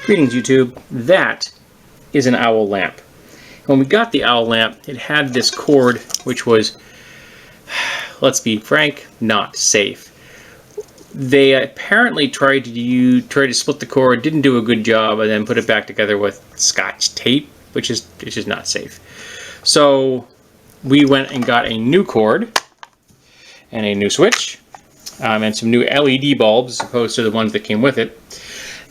Greetings, YouTube. That is an owl lamp. When we got the owl lamp, it had this cord which was, let's be frank, not safe. They apparently tried to split the cord, didn't do a good job, and then put it back together with Scotch tape, which is just not safe. So we went and got a new cord and a new switch and some new LED bulbs as opposed to the ones that came with it,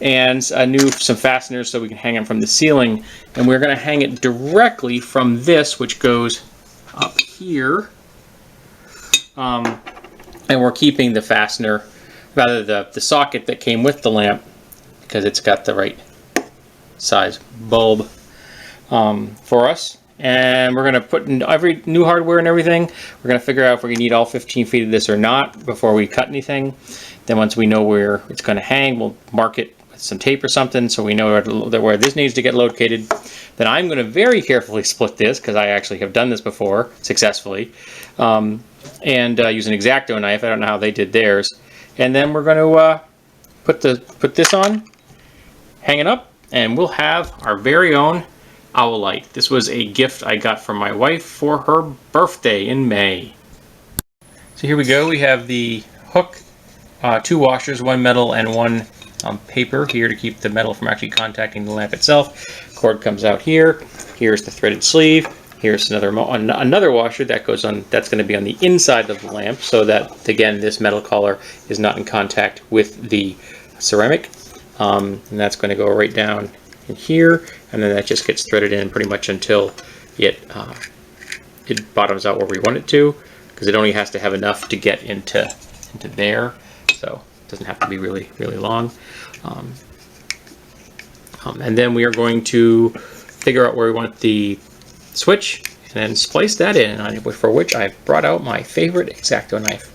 and some fasteners so we can hang them from the ceiling. And we're going to hang it directly from this, which goes up here, and we're keeping the fastener, rather the socket that came with the lamp, because it's got the right size bulb for us. And we're going to put in every new hardware and everything. We're going to figure out if we need all 15 feet of this or not before we cut anything. Then once we know where it's going to hang, we'll mark it with some tape or something so we know where this needs to get located. Then I'm going to very carefully split this, because I actually have done this before successfully, and use an X-Acto knife. I don't know how they did theirs. And then we're going to put this on, hang it up, and we'll have our very own owl light. This was a gift I got from my wife for her birthday in May. So here we go. We have the hook, two washers, one metal and one paper here to keep the metal from actually contacting the lamp itself. Cord comes out here. Here's the threaded sleeve. Here's another washer that goes on. That's going to be on the inside of the lamp, so that again this metal collar is not in contact with the ceramic, and that's going to go right down in here, and then that just gets threaded in pretty much until it bottoms out where we want it to, because it only has to have enough to get into there, so it doesn't have to be really long. And then we are going to figure out where we want the switch and then splice that in, for which I've brought out my favorite X-Acto knife.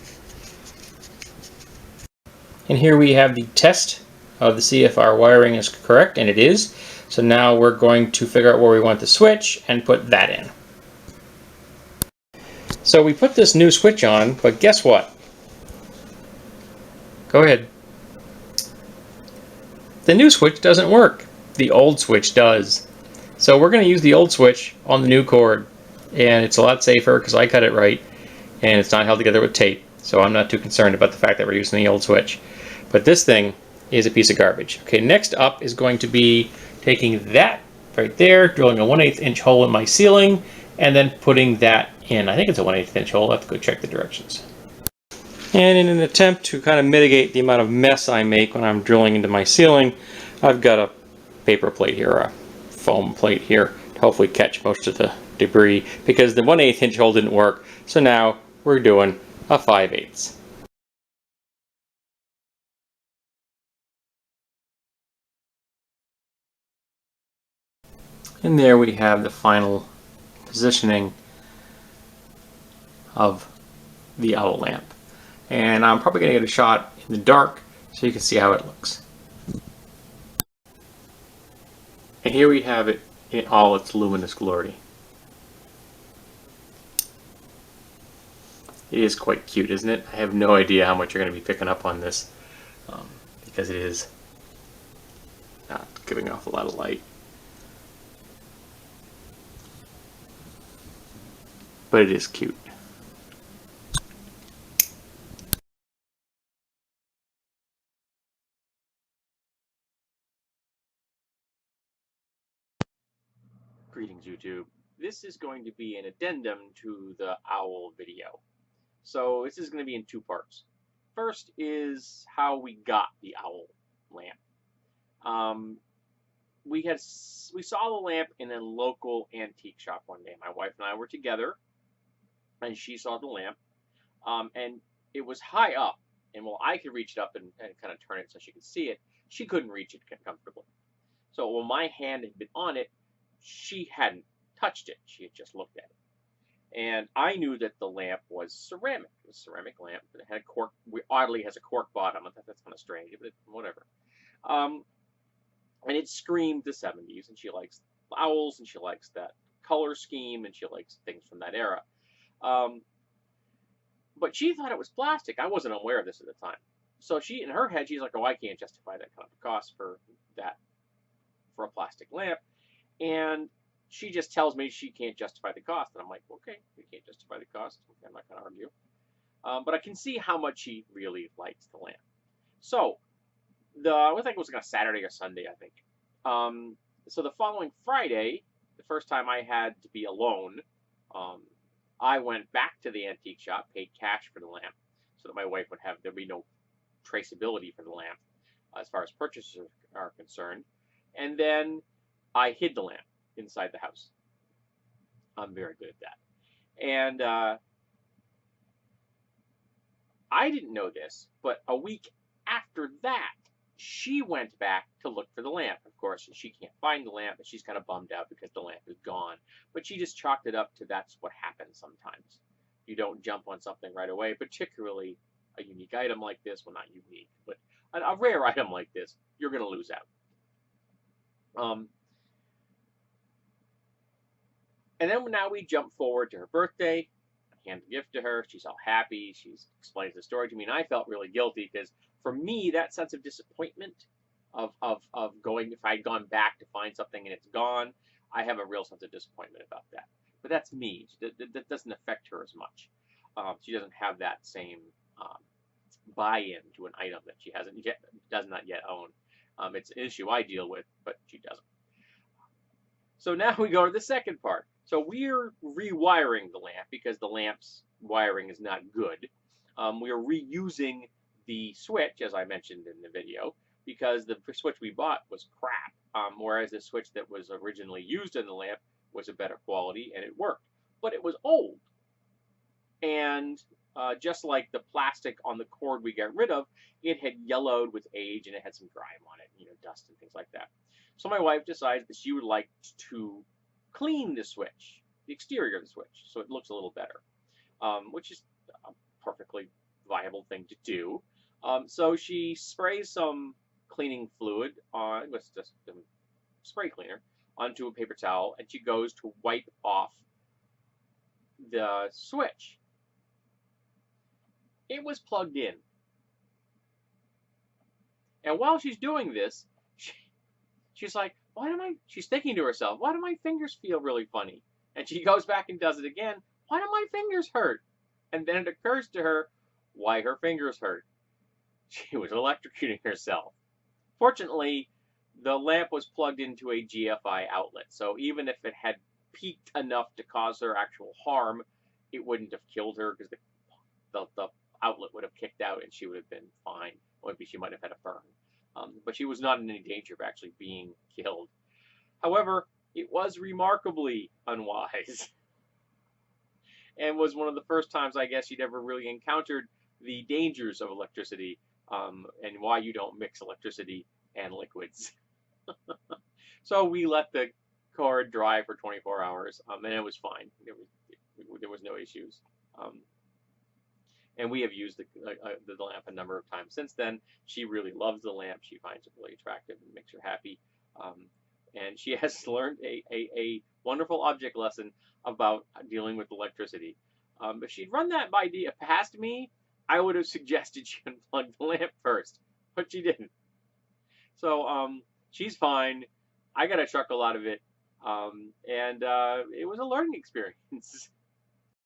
And here we have the test of the see if our wiring is correct, and it is. So now we're going to figure out where we want the switch and put that in. So we put this new switch on, but guess what? Go ahead. The new switch doesn't work. The old switch does. So we're going to use the old switch on the new cord, and it's a lot safer because I cut it right, and it's not held together with tape, so I'm not too concerned about the fact that we're using the old switch. But this thing is a piece of garbage. Okay, next up is going to be taking that right there, drilling a 1/8 inch hole in my ceiling, and then putting that in. I think it's a 1/8 inch hole. I'll have to go check the directions. And in an attempt to kind of mitigate the amount of mess I make when I'm drilling into my ceiling, I've got a paper plate here, or a foam plate here, to hopefully catch most of the debris, because the 1/8 inch hole didn't work, so now we're doing a 5/8. And there we have the final positioning of the owl lamp. And I'm probably going to get a shot in the dark so you can see how it looks. And here we have it in all its luminous glory. It is quite cute, isn't it? I have no idea how much you're going to be picking up on this, because it is not giving off a lot of light. But it is cute. Greetings, YouTube. This is going to be an addendum to the owl video. So this is going to be in two parts. First is how we got the owl lamp. We saw the lamp in a local antique shop one day. My wife and I were together, and she saw the lamp, and it was high up, and while I could reach it up and kind of turn it so she could see it, she couldn't reach it comfortably. So when my hand had been on it, she hadn't touched it. She had just looked at it. And I knew that the lamp was ceramic. It was a ceramic lamp. It had a cork, oddly has a cork bottom. I thought that's kind of strange, but whatever. And it screamed the 70s, and she likes owls, and she likes that color scheme, and she likes things from that era. But she thought it was plastic. I wasn't aware of this at the time. So in her head, she's like, oh, I can't justify that kind of cost for that plastic lamp, and she just tells me she can't justify the cost. And I'm like, okay, you can't justify the cost. Okay, I'm not going to argue. But I can see how much she really likes the lamp. So, I think it was like a Saturday or Sunday, I think. So the following Friday, the first time I had to be alone, I went back to the antique shop, paid cash for the lamp, so that my wife would have, there'd be no traceability for the lamp as far as purchases are concerned. And then I hid the lamp inside the house. I'm very good at that. And I didn't know this, but a week after that, she went back to look for the lamp. Of course, she can't find the lamp, and she's kind of bummed out because the lamp is gone. But she just chalked it up to that's what happens sometimes. You don't jump on something right away, particularly a unique item like this. Well, not unique, but a rare item like this, you're going to lose out. And then now we jump forward to her birthday. I hand the gift to her. She's all happy. She explains the story to me, and I felt really guilty because for me, that sense of disappointment of going, if I'd gone back to find something and it's gone, I have a real sense of disappointment about that. But that's me. That doesn't affect her as much. She doesn't have that same buy-in to an item that she does not yet own. It's an issue I deal with, but she doesn't. So now we go to the second part. So we're rewiring the lamp because the lamp's wiring is not good. We're reusing the switch, as I mentioned in the video, because the switch we bought was crap, whereas the switch that was originally used in the lamp was a better quality and it worked. But it was old. And just like the plastic on the cord we got rid of, it had yellowed with age and it had some grime on it, dust and things like that. So my wife decides that she would like to clean the switch, the exterior of the switch, so it looks a little better, which is a perfectly viable thing to do. So she sprays some cleaning fluid on, it was just a spray cleaner, onto a paper towel, and she goes to wipe off the switch. It was plugged in. And while she's doing this, she's like, she's thinking to herself, why do my fingers feel really funny? And she goes back and does it again. Why do my fingers hurt? And then it occurs to her why her fingers hurt. She was electrocuting herself. Fortunately, the lamp was plugged into a GFI outlet, so even if it had peaked enough to cause her actual harm, it wouldn't have killed her because the outlet would have kicked out and she would have been fine. Or maybe she might have had a burn. But she was not in any danger of actually being killed. However, it was remarkably unwise and was one of the first times I guess she'd ever really encountered the dangers of electricity and why you don't mix electricity and liquids. So we let the cord dry for 24 hours and it was fine. There was no issues. And we have used the lamp a number of times since then. She really loves the lamp. She finds it really attractive and makes her happy. And she has learned a wonderful object lesson about dealing with electricity. If she'd run that idea past me, I would have suggested she unplug the lamp first, but she didn't. So she's fine. I got a chuckle out of it. And it was a learning experience.